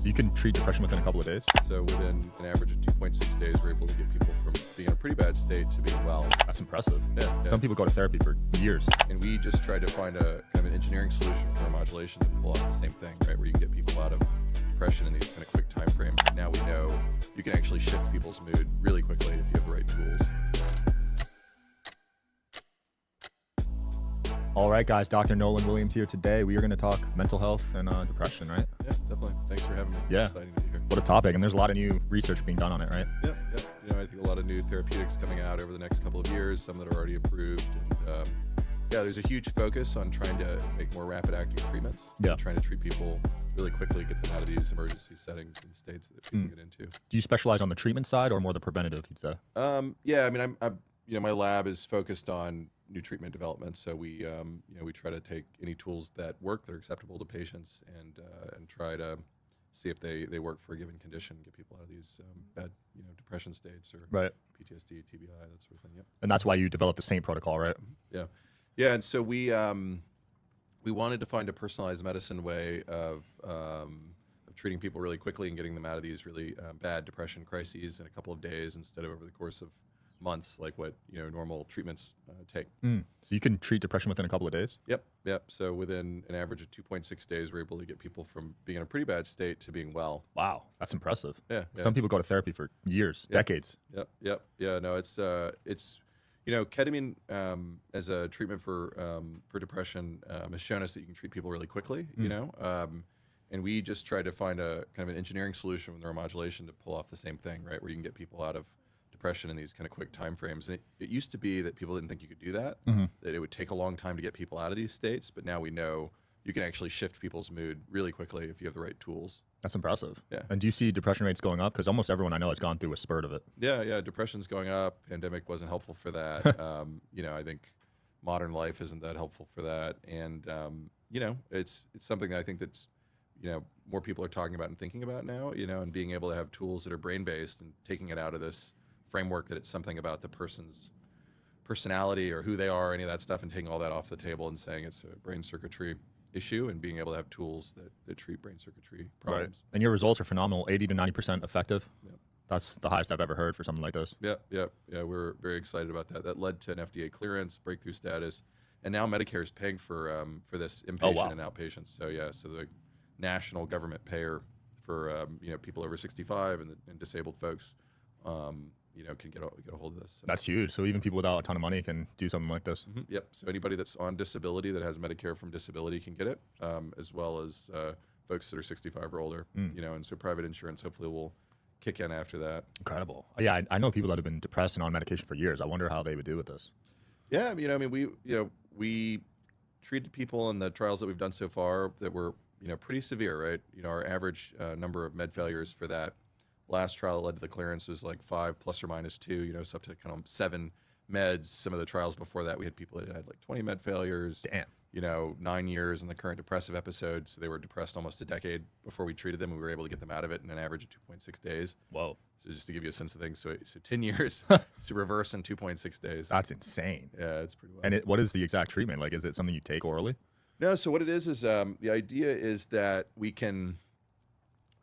You can treat depression within a couple of days. So within an average of 2.6 days, we're able to get people from being in a pretty bad state to being well. That's impressive. Yeah. Some people go to therapy for years. And we just tried to find a kind of an engineering solution for neuromodulation to pull off the same thing, right? Where you can get people out of depression in these kind of quick time frames. Now we know you can actually shift people's mood really quickly if you have the right tools. All right, guys, Dr. Nolan Williams here today. We are going to talk mental health and depression, right? Yeah, definitely. Thanks for having me. Yeah. Exciting to be here. What a topic. And there's a lot of new research being done on it, right? Yeah. You know, I think a lot of new therapeutics coming out over the next couple of years, some that are already approved. And yeah, there's a huge focus on trying to make more rapid acting treatments. Yeah. Trying to treat people really quickly, get them out of these emergency settings and states that people get into. Do you specialize on the treatment side or more the preventative, you'd say? Yeah, I mean, I'm my lab is focused on new treatment development. So we try to take any tools that work, that are acceptable to patients, and try to see if they work for a given condition, get people out of these bad depression states or Right. PTSD, TBI, that sort of thing. Yep. And that's why you developed the same protocol, right? Yeah. And so we wanted to find a personalized medicine way of treating people really quickly and getting them out of these really bad depression crises in a couple of days instead of over the course of months, like what normal treatments take. So you can treat depression within a couple of days? Yep. So within an average of 2.6 days, we're able to get people from being in a pretty bad state to being well. Wow, that's impressive. Yeah. Some people go to therapy for years, decades. Yep. Yeah. No, it's ketamine as a treatment for depression has shown us that you can treat people really quickly. And we just tried to find a kind of an engineering solution with neuromodulation to pull off the same thing, right? Where you can get people out of depression in these kind of quick time frames. And it used to be that people didn't think you could do that, that it would take a long time to get people out of these states. But now we know you can actually shift people's mood really quickly if you have the right tools. That's impressive. Yeah. And do you see depression rates going up? Because almost everyone I know has gone through a spurt of it. Yeah. Depression's going up. Pandemic wasn't helpful for that. I think modern life isn't that helpful for that. And, it's something that I think that's, more people are talking about and thinking about now, and being able to have tools that are brain-based and taking it out of this framework that it's something about the person's personality or who they are, any of that stuff, and taking all that off the table and saying it's a brain circuitry issue and being able to have tools that treat brain circuitry problems. Right. And your results are phenomenal, 80 to 90% effective. Yep. That's the highest I've ever heard for something like this. Yeah, we're very excited about that. That led to an FDA clearance, breakthrough status, and now Medicare is paying for this inpatient and outpatient. So the national government payer for people over 65 and disabled folks can get a hold of this. So. That's huge. So even people without a ton of money can do something like this. Yep. So anybody that's on disability that has Medicare from disability can get it, as well as folks that are 65 or older. And so private insurance hopefully will kick in after that. Incredible. Yeah, I know people that have been depressed and on medication for years. I wonder how they would do with this. Yeah, we treated people in the trials that we've done so far that were pretty severe, right? Our average number of med failures for that last trial that led to the clearance was like 5 plus or minus 2, so up to kind of 7 meds. Some of the trials before that, we had people that had like 20 med failures. Damn. 9 years in the current depressive episode. So they were depressed almost a decade before we treated them. We were able to get them out of it in an average of 2.6 days. Whoa. So just to give you a sense of things, so 10 years to reverse in 2.6 days. That's insane. Yeah, it's pretty wild. And what is the exact treatment? Like, is it something you take orally? No, so what it is the idea is that we can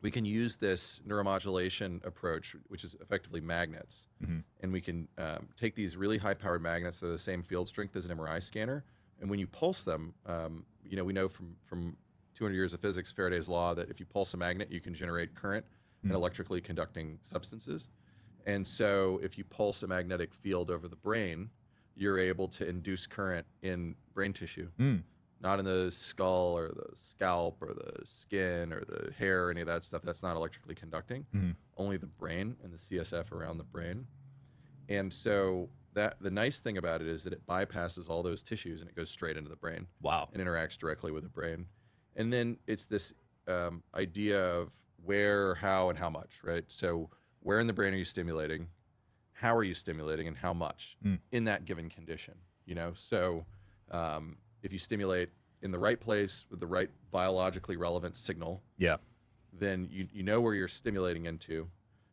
use this neuromodulation approach, which is effectively magnets, and we can take these really high-powered magnets that are the same field strength as an MRI scanner, and when you pulse them, we know from 200 years of physics, Faraday's law, that if you pulse a magnet, you can generate current in electrically conducting substances. And so if you pulse a magnetic field over the brain, you're able to induce current in brain tissue. Not in the skull or the scalp or the skin or the hair or any of that stuff. That's not electrically conducting. Only the brain and the CSF around the brain. And so the nice thing about it is that it bypasses all those tissues and it goes straight into the brain. Wow. And interacts directly with the brain. And then it's this idea of where, how, and how much, right? So where in the brain are you stimulating? How are you stimulating, and how much in that given condition? So if you stimulate in the right place with the right biologically relevant signal, then you know where you're stimulating into,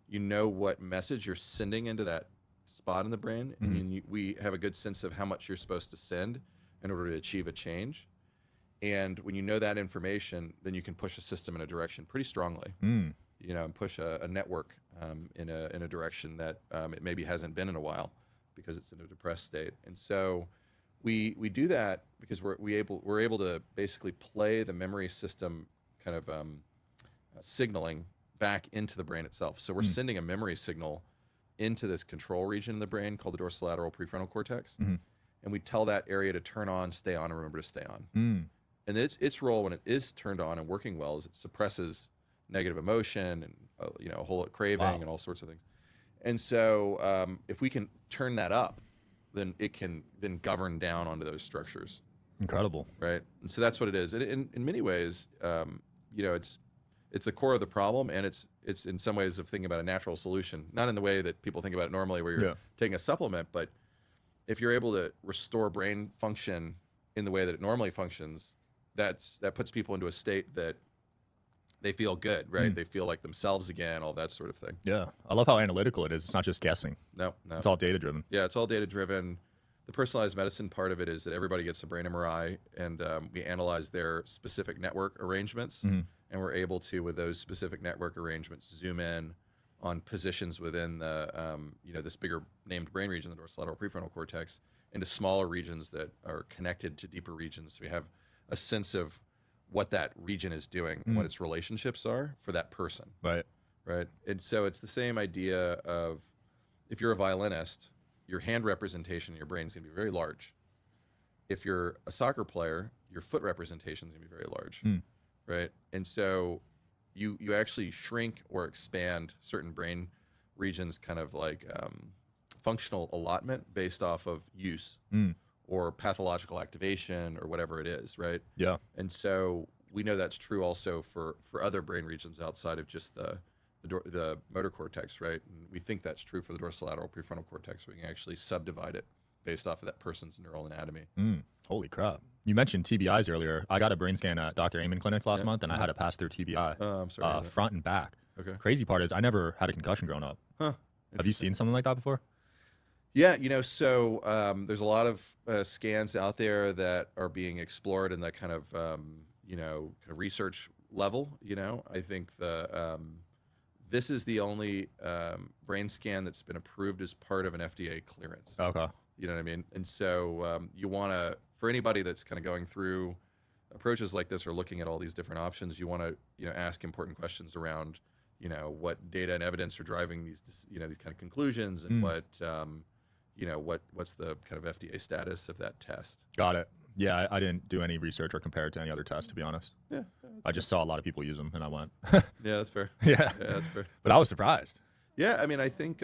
you know what message you're sending into that spot in the brain, and we have a good sense of how much you're supposed to send in order to achieve a change. And when you know that information, then you can push a system in a direction pretty strongly, and push a network in a direction that it maybe hasn't been in a while because it's in a depressed state. And so we do that because we're able to basically play the memory system kind of signaling back into the brain itself. So we're sending a memory signal into this control region in the brain called the dorsolateral prefrontal cortex, and we tell that area to turn on, stay on, and remember to stay on. And its role when it is turned on and working well is it suppresses negative emotion and a whole craving and all sorts of things. And so if we can turn that up, then it can then govern down onto those structures. Incredible, right? And so that's what it is. And in many ways, it's the core of the problem, and it's in some ways of thinking about a natural solution, not in the way that people think about it normally, where you're taking a supplement, but if you're able to restore brain function in the way that it normally functions, that puts people into a state that they feel good, right? They feel like themselves again, all that sort of thing. Yeah, I love how analytical it is. It's not just guessing. No. It's all data driven. Yeah, it's all data driven. The personalized medicine part of it is that everybody gets a brain MRI, and we analyze their specific network arrangements, and we're able to, with those specific network arrangements, zoom in on positions within the, this bigger named brain region, the dorsolateral prefrontal cortex, into smaller regions that are connected to deeper regions. So we have a sense of what that region is doing, and what its relationships are for that person. Right. And so it's the same idea of, if you're a violinist, your hand representation in your brain is going to be very large. If you're a soccer player, your foot representation is going to be very large, right? And so you actually shrink or expand certain brain regions, kind of like functional allotment based off of use or pathological activation or whatever it is, right? Yeah. And so we know that's true also for other brain regions outside of just the motor cortex, right? And we think that's true for the dorsolateral prefrontal cortex. We can actually subdivide it based off of that person's neural anatomy. Holy crap. You mentioned TBIs earlier. I got a brain scan at Dr. Amen Clinic last month, and I had to pass through TBI, I'm sorry. front and back. Okay. Crazy part is I never had a concussion growing up. Have you seen something like that before? Yeah, so there's a lot of scans out there that are being explored in that kind of, kind of research level. I think this is the only brain scan that's been approved as part of an FDA clearance. Okay. You know what I mean? And so you want to, for anybody that's kind of going through approaches like this or looking at all these different options, you want to, ask important questions around, what data and evidence are driving these, these kind of conclusions, and what's the kind of FDA status of that test. Got it. Yeah, I didn't do any research or compare it to any other test, to be honest. Yeah. I just saw a lot of people use them, and I went. Yeah, that's fair. Yeah, that's fair. But I was surprised. Yeah, I mean, I think,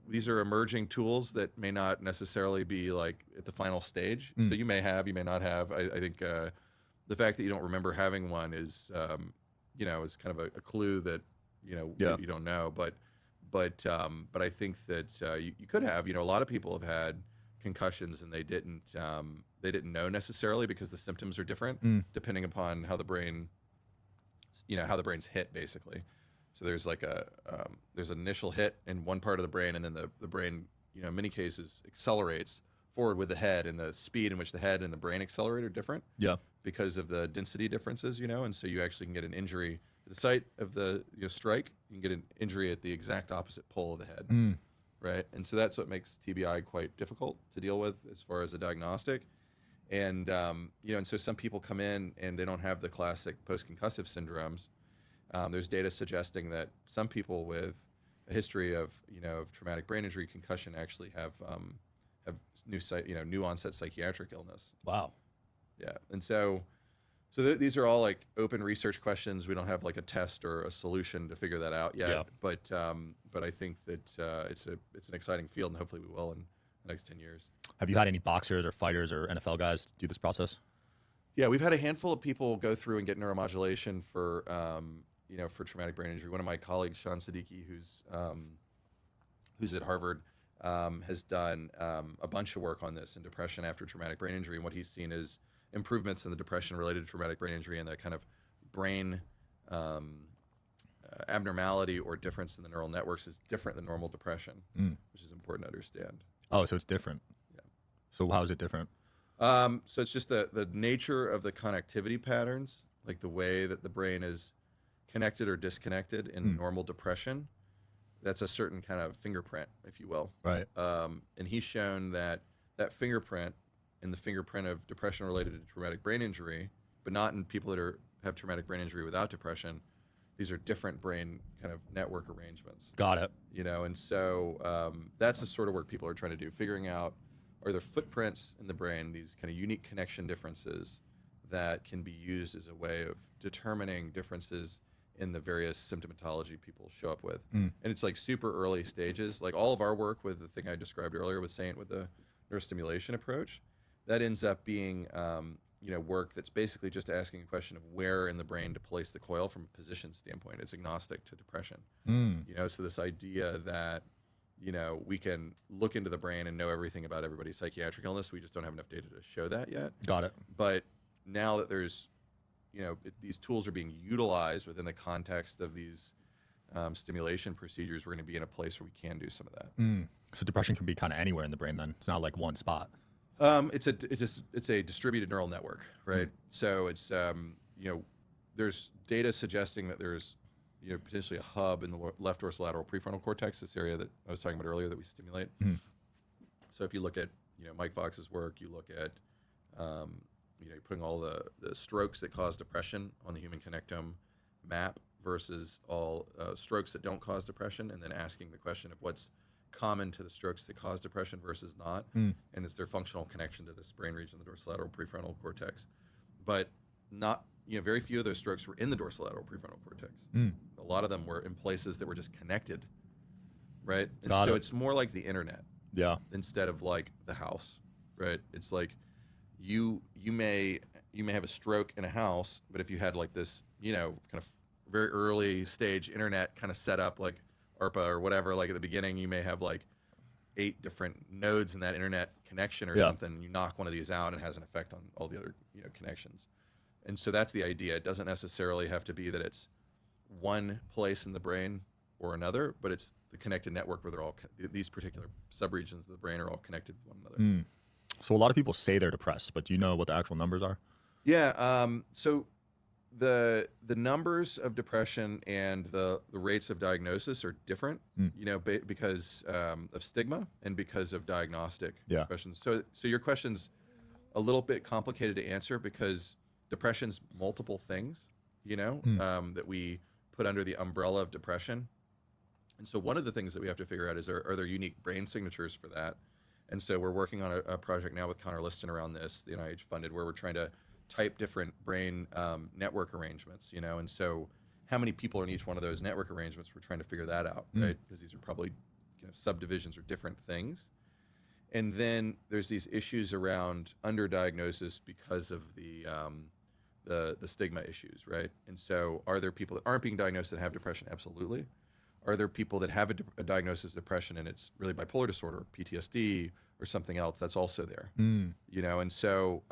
these are emerging tools that may not necessarily be like at the final stage. So you may not have. I think the fact that you don't remember having one is, is kind of a clue that, you don't know. But I think that you could have. A lot of people have had concussions, and they didn't know necessarily, because the symptoms are different depending upon how the brain, how the brain's hit, basically. So there's like there's an initial hit in one part of the brain, and then the brain, in many cases accelerates forward with the head, and the speed in which the head and the brain accelerate are different. Yeah. Because of the density differences, and so you actually can get an injury at the site of the strike. You can get an injury at the exact opposite pole of the head. Right. And so that's what makes TBI quite difficult to deal with as far as a diagnostic. And, and so some people come in and they don't have the classic post-concussive syndromes. There's data suggesting that some people with a history of, of traumatic brain injury, concussion, actually have new onset psychiatric illness. Wow. Yeah. And so these are all like open research questions. We don't have like a test or a solution to figure that out yet. Yeah. But I think that it's an exciting field, and hopefully we will in the next 10 years. Have you had any boxers or fighters or NFL guys do this process? Yeah, we've had a handful of people go through and get neuromodulation for for traumatic brain injury. One of my colleagues, Sean Siddiqui, who's at Harvard, has done a bunch of work on this in depression after traumatic brain injury, and what he's seen is improvements in the depression related to traumatic brain injury, and that kind of brain abnormality or difference in the neural networks is different than normal depression, which is important to understand. Oh, so it's different. Yeah. So how is it different? So it's just the nature of the connectivity patterns, like the way that the brain is connected or disconnected in normal depression. That's a certain kind of fingerprint, if you will. Right. And he's shown that that fingerprint in the fingerprint of depression related to traumatic brain injury, but not in people that have traumatic brain injury without depression. These are different brain kind of network arrangements. Got it. You know, and so that's the sort of work people are trying to do, figuring out, are there footprints in the brain, these kind of unique connection differences that can be used as a way of determining differences in the various symptomatology people show up with. And it's like super early stages. Like all of our work with the thing I described earlier with Saint, with the neurostimulation approach, that ends up being work that's basically just asking a question of where in the brain to place the coil from a position standpoint. It's agnostic to depression. You know, so this idea that, you know, we can look into the brain and know everything about everybody's psychiatric illness. We just don't have enough data to show that yet. Got it. But now that there's, you know, these tools are being utilized within the context of these stimulation procedures, we're going to be in a place where we can do some of that. So depression can be kind of anywhere in the brain then. It's not like one spot. It's a distributed neural network, right? So it's there's data suggesting that there's potentially a hub in the left dorsolateral prefrontal cortex, this area that I was talking about earlier that we stimulate. So if you look at Mike Fox's work, you look at you're putting all the strokes that cause depression on the human connectome map versus all strokes that don't cause depression, and then asking the question of what's common to the strokes that cause depression versus not, and is there functional connection to this brain region, the dorsolateral prefrontal cortex. But not, very few of those strokes were in the dorsolateral prefrontal cortex. A lot of them were in places that were just connected, right? And so it's more like the internet, instead of like the house, right? It's like you may have a stroke in a house, but if you had like this, kind of very early stage internet kind of set up like ARPA or whatever, like at the beginning, you may have like 8 different nodes in that internet connection or something. And you knock one of these out and it has an effect on all the other connections. And so that's the idea. It doesn't necessarily have to be that it's one place in the brain or another, but it's the connected network where they're all these particular subregions of the brain are all connected to one another. So a lot of people say they're depressed, but do you know what the actual numbers are? Yeah. So the numbers of depression and the rates of diagnosis are different, because of stigma and because of diagnostic questions. So your question's a little bit complicated to answer because depression's multiple things, that we put under the umbrella of depression. And so one of the things that we have to figure out is are there unique brain signatures for that? And so we're working on a project now with Connor Liston around this, the NIH funded, where we're trying to type different brain network arrangements, and so how many people are in each one of those network arrangements, we're trying to figure that out, right? Because these are probably subdivisions or different things. And then there's these issues around underdiagnosis because of the stigma issues, right? And so are there people that aren't being diagnosed that have depression? Absolutely. Are there people that have a diagnosis of depression and it's really bipolar disorder, PTSD, or something else? That's also there, And so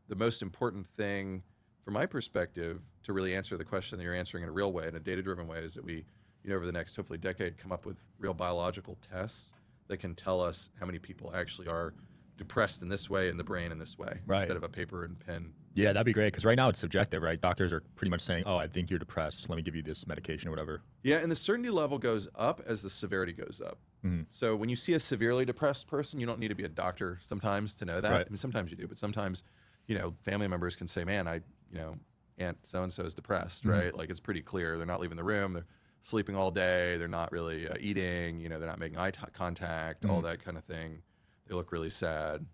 the most important thing, from my perspective, to really answer the question that you're answering in a real way, in a data-driven way, is that we, over the next hopefully decade, come up with real biological tests that can tell us how many people actually are depressed in this way, in the brain in this way, instead of a paper and pen. Yeah, that'd be great, because right now it's subjective, right? Doctors are pretty much saying, oh, I think you're depressed. Let me give you this medication or whatever. Yeah, and the certainty level goes up as the severity goes up. So when you see a severely depressed person, you don't need to be a doctor sometimes to know that. Right. I mean, sometimes you do, but sometimes, family members can say, man, Aunt so-and-so is depressed, right? Like it's pretty clear. They're not leaving the room. They're sleeping all day. They're not really eating. They're not making eye contact, all that kind of thing. They look really sad.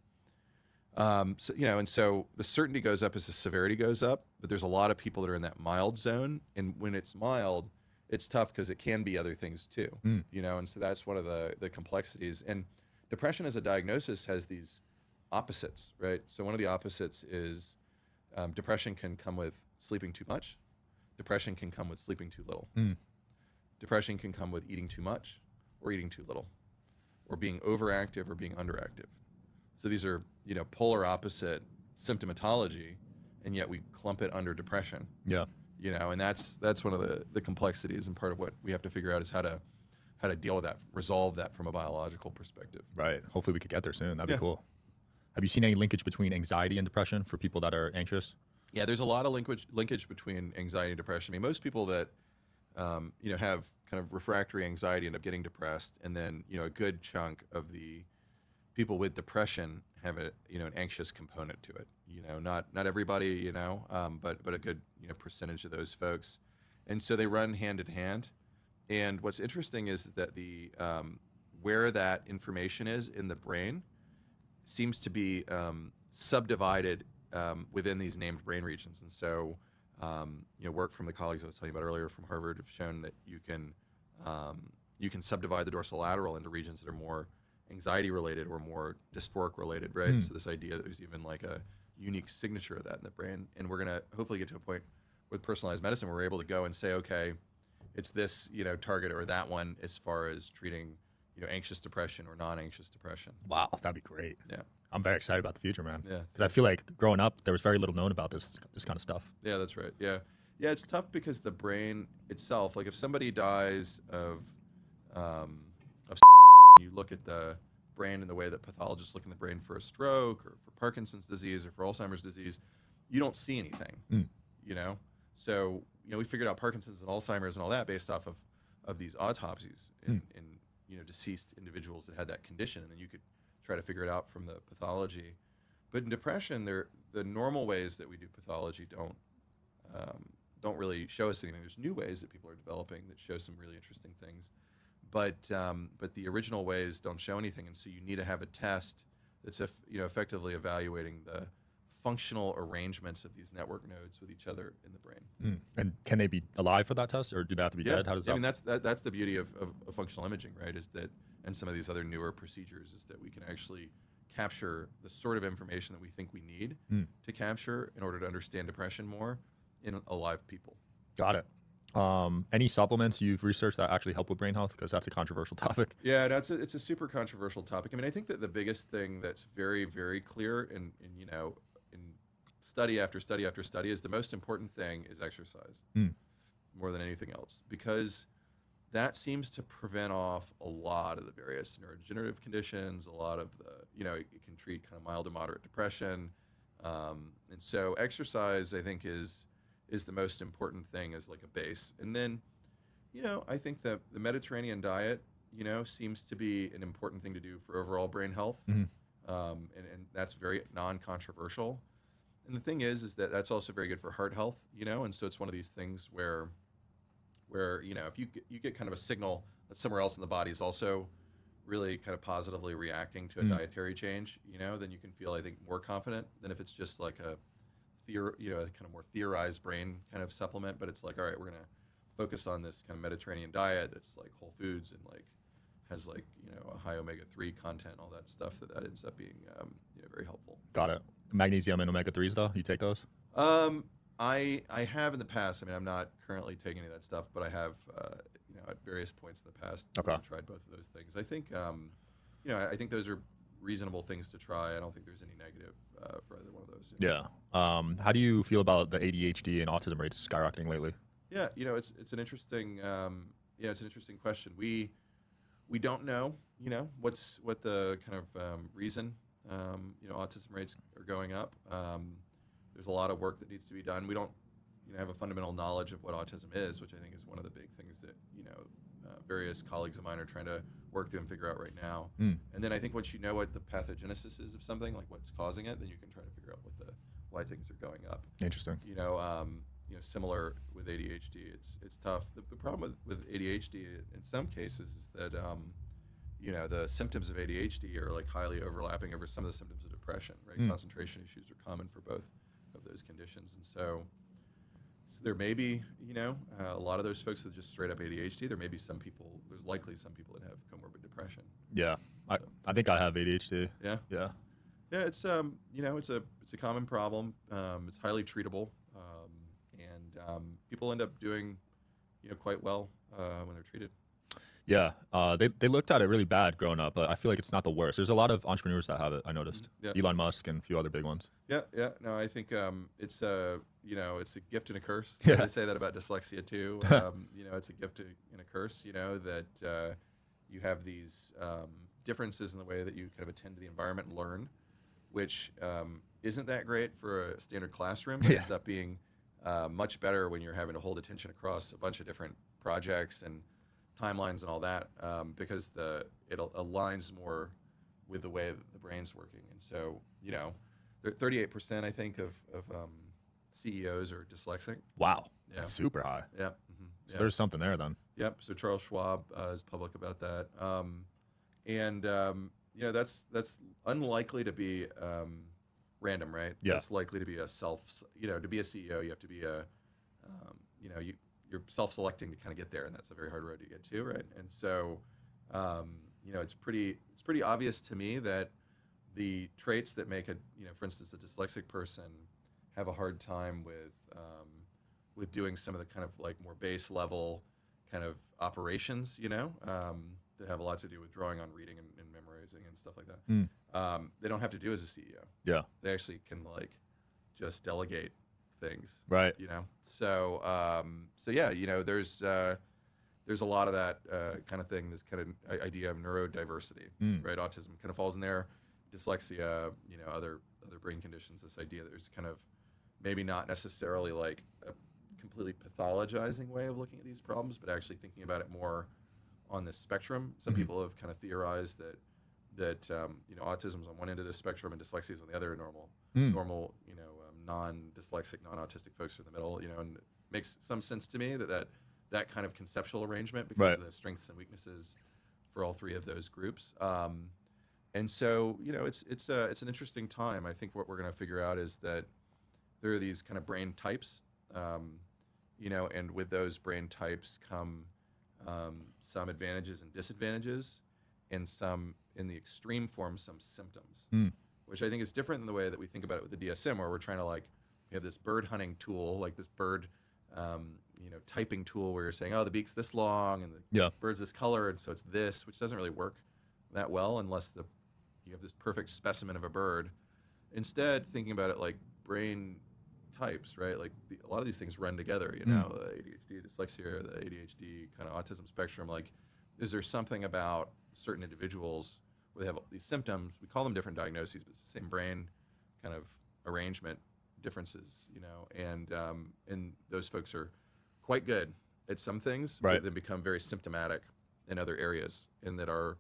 And so the certainty goes up as the severity goes up, but there's a lot of people that are in that mild zone. And when it's mild, it's tough because it can be other things too, and so that's one of the complexities. And depression as a diagnosis has these opposites, right? So one of the opposites is depression can come with sleeping too much. Depression can come with sleeping too little. Depression can come with eating too much or eating too little, or being overactive or being underactive. So these are, polar opposite symptomatology, and yet we clump it under depression. Yeah. And that's one of the complexities, and part of what we have to figure out is how to deal with that, resolve that from a biological perspective. Right. Hopefully we could get there soon. That'd be cool. Have you seen any linkage between anxiety and depression for people that are anxious? Yeah, there's a lot of linkage between anxiety and depression. I mean, most people that have kind of refractory anxiety end up getting depressed, and then a good chunk of the people with depression have an anxious component to it. Not everybody, but a good percentage of those folks, and so they run hand in hand. And what's interesting is that the where that information is in the brain seems to be subdivided within these named brain regions. And so, work from the colleagues I was telling you about earlier from Harvard have shown that you can subdivide the dorsolateral into regions that are more anxiety related or more dysphoric related, right? So this idea that there's even like a unique signature of that in the brain. And we're going to hopefully get to a point with personalized medicine where we're able to go and say, okay, it's this, target or that one as far as treating, anxious depression or non-anxious depression. Wow, that'd be great. Yeah. I'm very excited about the future, man. Yeah. Because I feel like growing up, there was very little known about this kind of stuff. Yeah, that's right. Yeah. Yeah, it's tough because the brain itself, like if somebody dies of you look at the brain in the way that pathologists look in the brain for a stroke or for Parkinson's disease or for Alzheimer's disease, you don't see anything, So, we figured out Parkinson's and Alzheimer's and all that based off of these autopsies in deceased individuals that had that condition, and then you could try to figure it out from the pathology. But in depression, the normal ways that we do pathology don't really show us anything. There's new ways that people are developing that show some really interesting things, but the original ways don't show anything, and so you need to have a test that's effectively evaluating the functional arrangements of these network nodes with each other in the brain. And can they be alive for that test, or do they have to be dead? How does that? I mean, that's the beauty of functional imaging, right? Is that, and some of these other newer procedures, is that we can actually capture the sort of information that we think we need to capture in order to understand depression more in alive people. Got it. Any supplements you've researched that actually help with brain health? Because that's a controversial topic. Yeah, it's a super controversial topic. I mean, I think that the biggest thing that's very, very clear in study after study after study is the most important thing is exercise more than anything else, because that seems to prevent off a lot of the various neurodegenerative conditions, a lot of the, it can treat kind of mild to moderate depression. And so exercise, I think, is the most important thing as like a base. And then, I think that the Mediterranean diet, seems to be an important thing to do for overall brain health. And that's very non-controversial. And the thing is that that's also very good for heart health, and so it's one of these things where if you get kind of a signal that somewhere else in the body is also really kind of positively reacting to a dietary change, then you can feel, I think, more confident than if it's just like a kind of more theorized brain kind of supplement. But it's like, all right, we're going to focus on this kind of Mediterranean diet that's like whole foods and like has like, a high omega-3 content, all that stuff that ends up being, very helpful. Got it. Magnesium and omega-3s though, you take those? I have in the past. I mean, I'm not currently taking any of that stuff, but I have, at various points in the past, tried both of those things. I think, I think those are reasonable things to try. I don't think there's any negative for either one of those. Yeah. How do you feel about the ADHD and autism rates skyrocketing lately? Yeah, it's an interesting, it's an interesting question. We don't know, what the kind of reason, autism rates are going up. There's a lot of work that needs to be done. We don't, have a fundamental knowledge of what autism is, which I think is one of the big things that, various colleagues of mine are trying to work through and figure out right now. And then I think once you know what the pathogenesis is of something, like what's causing it, then you can try to figure out why things are going up. Interesting. Similar with ADHD, it's tough. The problem with ADHD in some cases is that, the symptoms of ADHD are like highly overlapping over some of the symptoms of depression, right? Concentration issues are common for both of those conditions. And so there may be, a lot of those folks with just straight up ADHD. There may be there's likely some people that have comorbid depression. Yeah. So. I think I have ADHD. Yeah. Yeah. Yeah. It's, it's a common problem. It's highly treatable. And people end up doing, quite well when they're treated. Yeah, they looked at it really bad growing up, but I feel like it's not the worst. There's a lot of entrepreneurs that have it, I noticed. Yeah. Elon Musk and a few other big ones. Yeah. No, I think it's a gift and a curse. Yeah. I say that about dyslexia too. It's a gift and a curse, that you have these differences in the way that you kind of attend to the environment and learn. which isn't that great for a standard classroom. Yeah. It ends up being much better when you're having to hold attention across a bunch of different projects and timelines and all that, because it aligns more with the way that the brain's working. And so, 38% I think of CEOs are dyslexic. Wow. Yeah. That's super high. Yeah. So there's something there then. Yep. So Charles Schwab is public about that, that's unlikely to be random, right? Yeah. It's likely to be to be a CEO, you have to be you're self-selecting to kind of get there, and that's a very hard road to get to, right? And so, it's pretty obvious to me that the traits that make for instance, a dyslexic person have a hard time with doing some of the kind of like more base level kind of operations, that have a lot to do with drawing on reading and memorizing and stuff like that. They don't have to do as a CEO. Yeah. They actually can like just delegate things. Right. So there's a lot of that kind of thing, this kind of idea of neurodiversity, right? Autism kind of falls in there, dyslexia, other brain conditions, this idea that there's kind of maybe not necessarily like a completely pathologizing way of looking at these problems, but actually thinking about it more on this spectrum. Some people have kind of theorized that autism's on one end of the spectrum and dyslexia is on the other. Normal, non-dyslexic, non-autistic folks are in the middle. And it makes some sense to me that kind of conceptual arrangement, because of the strengths and weaknesses for all three of those groups. And so it's an interesting time. I think what we're going to figure out is that there are these kind of brain types, and with those brain types come some advantages and disadvantages, and some, in the extreme form, some symptoms, which I think is different than the way that we think about it with the DSM, where we're trying to we have this bird hunting tool, like this bird, typing tool, where you're saying, oh, the beak's this long and the bird's this color, and so it's this, which doesn't really work that well unless you have this perfect specimen of a bird. Instead, thinking about it like brain types, right? Like a lot of these things run together, the ADHD, dyslexia, the ADHD kind of autism spectrum. Like, is there something about certain individuals where they have these symptoms? We call them different diagnoses, but it's the same brain kind of arrangement differences, and those folks are quite good at some things, but then become very symptomatic in other areas, and that our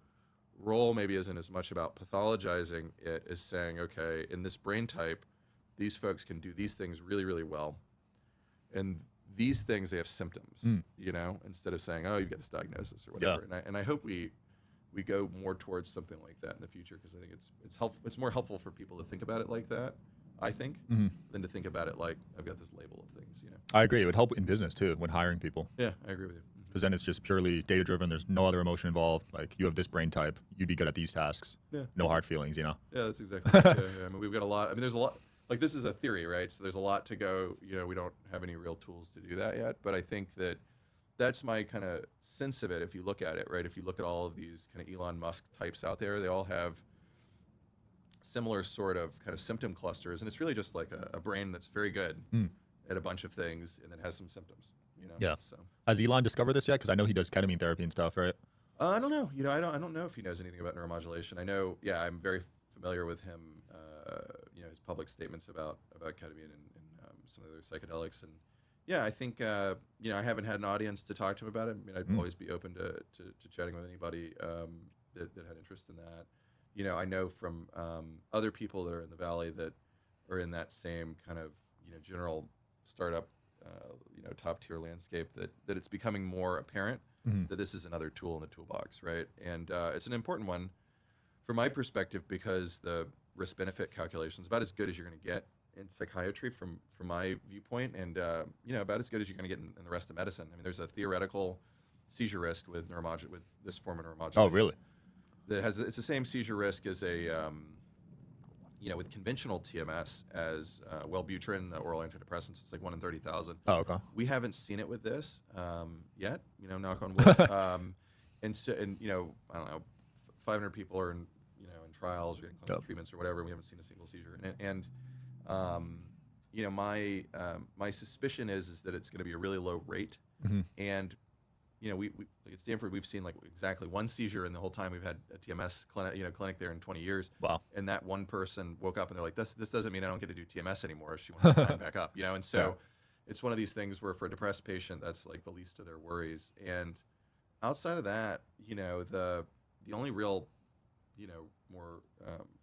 role maybe isn't as much about pathologizing it as saying, okay, in this brain type, these folks can do these things really, really well, and these things, they have symptoms, instead of saying, oh, you've got this diagnosis or whatever. And I hope we go more towards something like that in the future, because I think it's helpful. It's more helpful for people to think about it like that, I think, than to think about it like, I've got this label of things. I agree. It would help in business too when hiring people. Yeah, I agree with you. Because then it's just purely data driven. There's no other emotion involved. Like, you have this brain type, you'd be good at these tasks. Yeah. No hard feelings. Yeah, that's exactly. I mean, we've got a lot. I mean, there's a lot. Like, this is a theory, right? So there's a lot to go. We don't have any real tools to do that yet. But I think that's my kind of sense of it. If you look at it, right? If you look at all of these kind of Elon Musk types out there, they all have similar sort of kind of symptom clusters, and it's really just like a brain that's very good at a bunch of things, and then has some symptoms. Yeah. So has Elon discovered this yet? Because I know he does ketamine therapy and stuff, right? I don't know. I don't know if he knows anything about neuromodulation. I know. Yeah, I'm very familiar with him. His public statements about ketamine and some of the psychedelics, and yeah, I think I haven't had an audience to talk to him about it. I mean, I'd always be open to chatting with anybody that had interest in that. I know from other people that are in the Valley that are in that same kind of general startup top tier landscape, that it's becoming more apparent that this is another tool in the toolbox, right? And it's an important one from my perspective, because the risk benefit calculation is about as good as you're going to get in psychiatry from my viewpoint, and about as good as you're going to get in the rest of medicine. I mean, there's a theoretical seizure risk with this form of neuromodulation. Oh, really? It's the same seizure risk as with conventional TMS as Wellbutrin, the oral antidepressants. It's like 1 in 30,000. Oh, okay. We haven't seen it with this yet. Knock on wood. And I don't know, 500 people are in trials or getting clinical treatments or whatever. We haven't seen a single seizure. My suspicion is that it's going to be a really low rate, and like at Stanford, we've seen like exactly one seizure in the whole time we've had a TMS clinic there in 20 years. Wow. And that one person woke up and they're like, this doesn't mean I don't get to do TMS anymore. She wants to sign back up, and so it's one of these things where for a depressed patient, that's like the least of their worries. And outside of that, the only real, more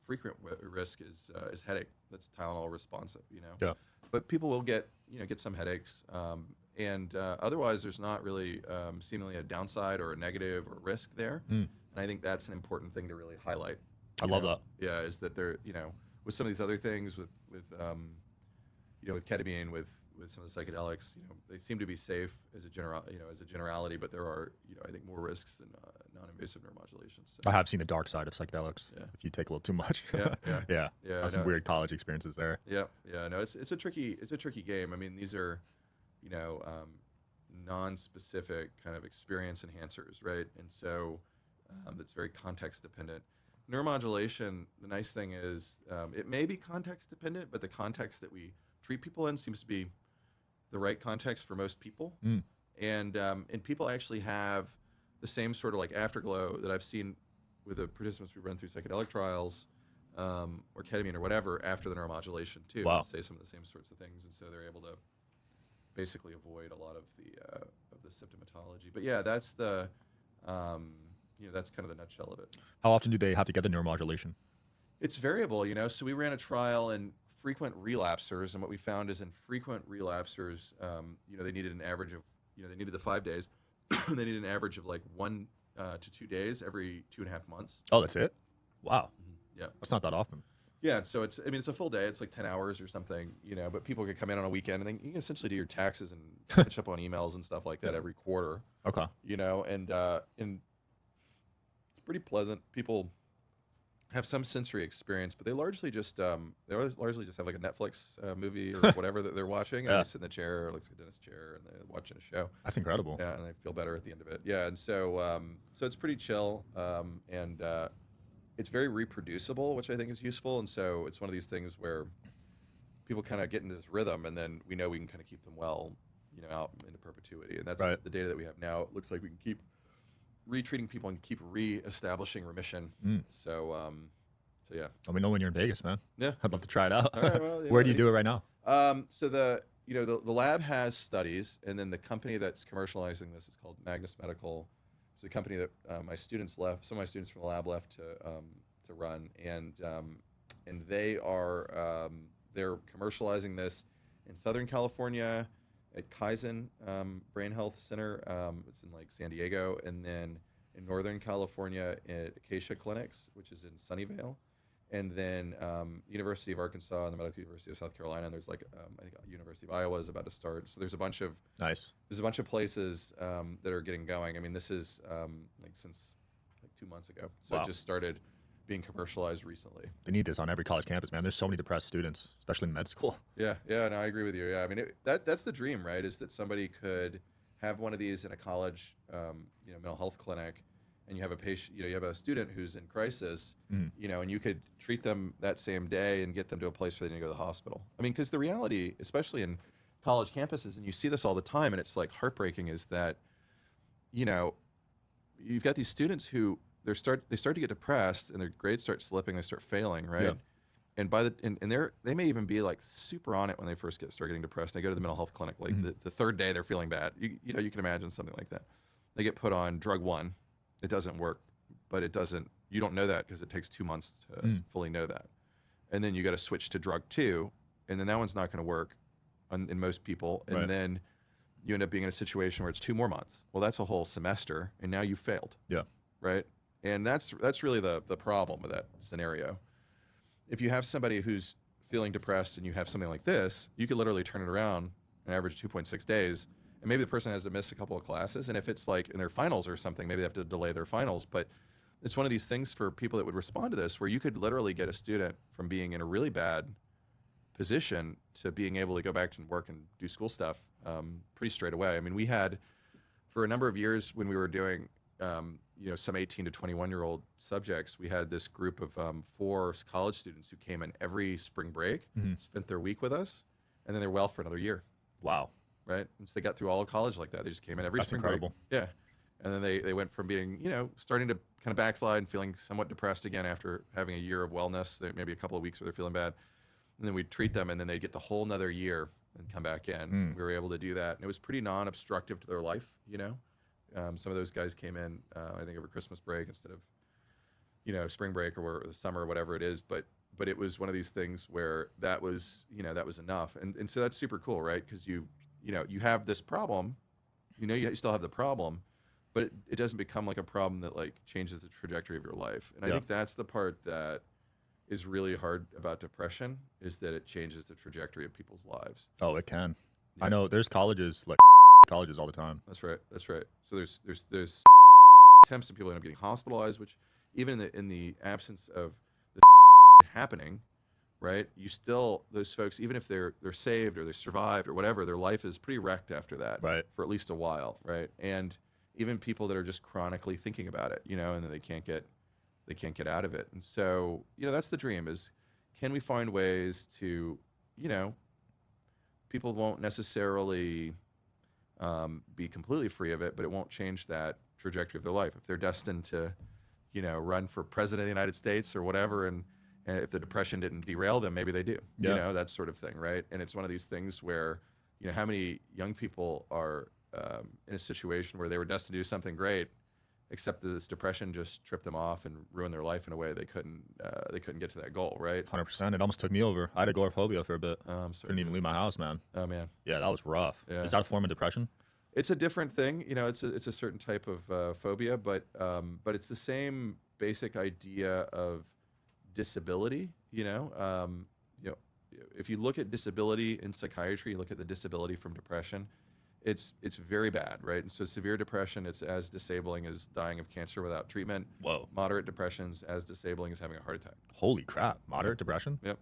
frequent risk is headache. That's Tylenol responsive, Yeah. But people will get some headaches. And otherwise, there's not really seemingly a downside or a negative or risk there. And I think that's an important thing to really highlight. I love that. Yeah, is that there, with some of these other things, with ketamine, with some of the psychedelics, they seem to be safe as a generality, but there are, I think more risks than non-invasive neuromodulation. So. I have seen the dark side of psychedelics. Yeah. If you take a little too much. Yeah. I have some weird college experiences there. Yeah. No, it's a tricky game. I mean, these are, non-specific kind of experience enhancers, right? And so that's very context dependent. Neuromodulation, the nice thing is it may be context dependent, but the context that we treat people in seems to be the right context for most people. And people actually have the same sort of like afterglow that I've seen with the participants we run through psychedelic trials or ketamine or whatever after the neuromodulation too. Wow. Say some of the same sorts of things, and so they're able to basically avoid a lot of the symptomatology. But yeah, that's the that's kind of the nutshell of it. How often do they have to get the neuromodulation? It's variable, So we ran a trial in frequent relapsers, and what we found is in frequent relapsers, they needed an average of, they needed the 5 days. They needed an average of like 1 to 2 days every 2.5 months. Oh, that's it? Wow. Yeah. That's not that often. Yeah, so it's a full day. It's like 10 hours or something, but people could come in on a weekend and then you can essentially do your taxes and catch up on emails and stuff like that every quarter. Okay. And it's pretty pleasant. People have some sensory experience, but they largely just have like a Netflix movie or whatever that they're watching, and they sit in the chair, like a dentist chair, and they're watching a show. That's incredible. Yeah, and they feel better at the end of it. Yeah, and so it's pretty chill, and it's very reproducible, which I think is useful. And so it's one of these things where people kind of get into this rhythm, and then we know we can kind of keep them well, out into perpetuity. And that's the data that we have now. It looks like we can keep retreating people and keep re-establishing remission. So yeah. Let me know when you're in Vegas, man. Yeah. I'd love to try it out. All right, well, Where do you do it right now? So the lab has studies, and then the company that's commercializing this is called Magnus Medical. It's a company that some of my students from the lab left to run, and they are they're commercializing this in Southern California at Kaizen Brain Health Center. It's in like San Diego, and then in Northern California at Acacia Clinics, which is in Sunnyvale, and then University of Arkansas and the Medical University of South Carolina. And there's like I think University of Iowa is about to start. So there's a bunch of places that are getting going. I mean, this is since like 2 months ago. So it just started being commercialized recently. They need this on every college campus, man. There's so many depressed students, especially in med school. Yeah, no, I agree with you. Yeah, I mean, that's the dream, right? Is that somebody could have one of these in a college, mental health clinic, and you have a patient, you have a student who's in crisis, and you could treat them that same day and get them to a place where they need to go to the hospital. I mean, because the reality, especially in college campuses, and you see this all the time, and it's like heartbreaking, is that, you've got these students who they start to get depressed, and their grades start slipping, they start failing, right? Yeah. And they may even be like super on it when they first start getting depressed. They go to the mental health clinic, like the third day they're feeling bad. You can imagine something like that. They get put on drug 1. It doesn't work, but you don't know that because it takes 2 months to fully know that. And then you got to switch to drug 2, and then that one's not going to work in most people. And then you end up being in a situation where it's 2 more months. Well, that's a whole semester, and now you failed. Yeah. Right? And that's really the problem with that scenario. If you have somebody who's feeling depressed and you have something like this, you could literally turn it around and average 2.6 days. And maybe the person has to miss a couple of classes. And if it's like in their finals or something, maybe they have to delay their finals. But it's one of these things for people that would respond to this, where you could literally get a student from being in a really bad position to being able to go back to work and do school stuff pretty straight away. I mean, we had, for a number of years when we were doing some 18 to 21-year-old subjects, we had this group of 4 college students who came in every spring break, spent their week with us, and then they're well for another year. Wow. Right? And so they got through all of college like that. They just came in every spring break. Yeah. And then they went from being, starting to kind of backslide and feeling somewhat depressed again after having a year of wellness, maybe a couple of weeks where they're feeling bad. And then we'd treat them, and then they'd get the whole another year and come back in. We were able to do that. And it was pretty non-obstructive to their life, Some of those guys came in, I think, over Christmas break instead of, spring break or summer or whatever it is. But it was one of these things where that was enough. And so that's super cool, right? Because you have this problem, you still have the problem, but it doesn't become like a problem that like changes the trajectory of your life. And I think that's the part that is really hard about depression, is that it changes the trajectory of people's lives. Oh, it can. I know there's colleges, like colleges all the time. That's right. So there's attempts and people end up getting hospitalized, which even in the absence of the happening, right? You still, those folks, even if they're saved or they survived or whatever, their life is pretty wrecked after that, right? For at least a while, right? And even people that are just chronically thinking about it, and then they can't get out of it. And so, that's the dream, is can we find ways to, people won't necessarily be completely free of it, but it won't change that trajectory of their life. If they're destined to, run for president of the United States or whatever, and if the depression didn't derail them, maybe they do, that sort of thing, right? And it's one of these things where, how many young people are in a situation where they were destined to do something great, except that this depression just tripped them off and ruined their life in a way they couldn't get to that goal, right? 100%. It almost took me over. I had agoraphobia for a bit. Couldn't even leave my house, man. Oh man. Yeah, that was rough. Yeah. Is that a form of depression? It's a different thing. It's a certain type of phobia, but it's the same basic idea of disability. If you look at disability in psychiatry, you look at the disability from depression, it's very bad, right? And so severe depression, it's as disabling as dying of cancer without treatment. Whoa. Moderate depression's as disabling as having a heart attack. Holy crap. Moderate depression? Yep.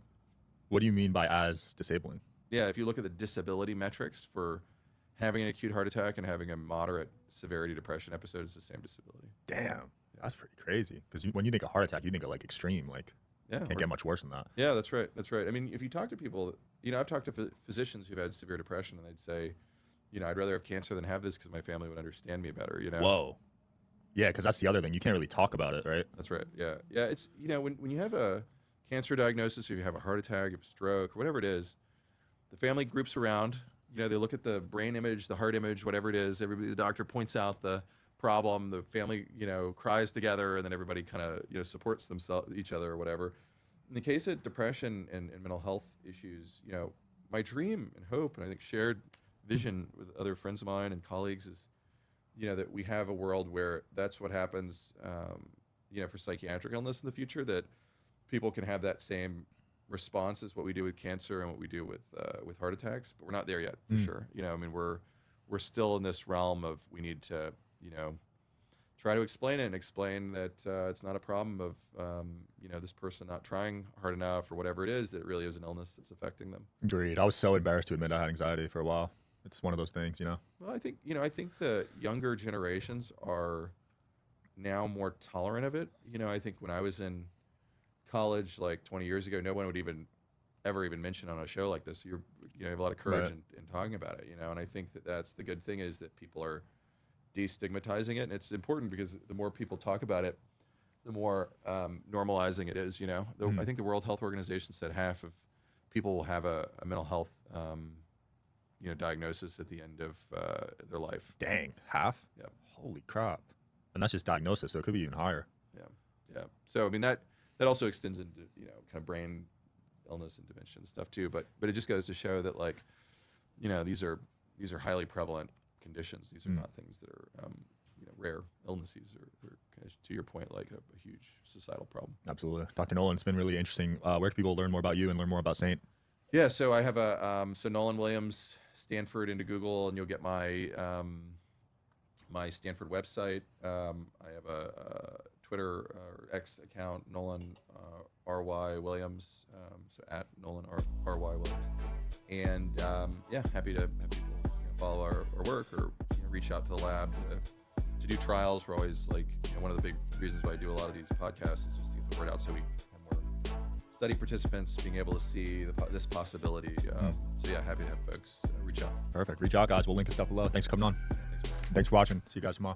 What do you mean by as disabling? Yeah, if you look at the disability metrics for having an acute heart attack and having a moderate severity depression episode, is the same disability. Damn. That's pretty crazy. Because when you think of heart attack, you think of like extreme, like can't get much worse than that. Yeah, that's right. I mean, if you talk to people, I've talked to physicians who've had severe depression, and they'd say, I'd rather have cancer than have this because my family would understand me better, Whoa. Yeah, because that's the other thing. You can't really talk about it, right? That's right. Yeah. Yeah, it's, when you have a cancer diagnosis, or you have a heart attack, you have a stroke, or whatever it is, the family groups around, they look at the brain image, the heart image, whatever it is. The doctor points out the problem, the family, cries together, and then everybody kind of, supports each other or whatever. In the case of depression and mental health issues, my dream and hope, and I think shared vision with other friends of mine and colleagues, is, that we have a world where that's what happens, for psychiatric illness in the future, that people can have that same response as what we do with cancer and what we do with heart attacks, but we're not there yet, for sure. I mean, we're still in this realm of, we need to, try to explain it and explain that it's not a problem of, this person not trying hard enough or whatever it is, that it really is an illness that's affecting them. Agreed. I was so embarrassed to admit I had anxiety for a while. It's one of those things, Well, I think the younger generations are now more tolerant of it. I think when I was in college, like 20 years ago, no one would ever even mention on a show like this. You have a lot of courage in talking about it, and I think that's the good thing, is that people are destigmatizing it. And it's important because the more people talk about it, the more normalizing it is, I think the World Health Organization said half of people will have a mental health diagnosis at the end of their life. Dang, half? Yeah. Holy crap. And that's just diagnosis, so it could be even higher. Yeah. So I mean, that also extends into kind of brain illness and dementia and stuff too. But it just goes to show that, like, these are highly prevalent conditions. These are not things that are rare illnesses, or to your point, like a huge societal problem. Absolutely. Dr. Nolan, it's been really interesting. Where can people learn more about you and learn more about Saint? Yeah, so I have so Nolan Williams, Stanford, into Google, and you'll get my my Stanford website. I have a Twitter or X account, Nolan R.Y. Williams, so at Nolan R.Y. Williams. And happy to have people follow our work, or reach out to the lab to do trials. We're always, like, one of the big reasons why I do a lot of these podcasts is just to get the word out, so we have more study participants being able to see this possibility. So happy to have folks reach out. Perfect. Reach out, guys. We'll link the stuff below. Thanks for coming on. Thanks. Thanks for watching. See you guys tomorrow.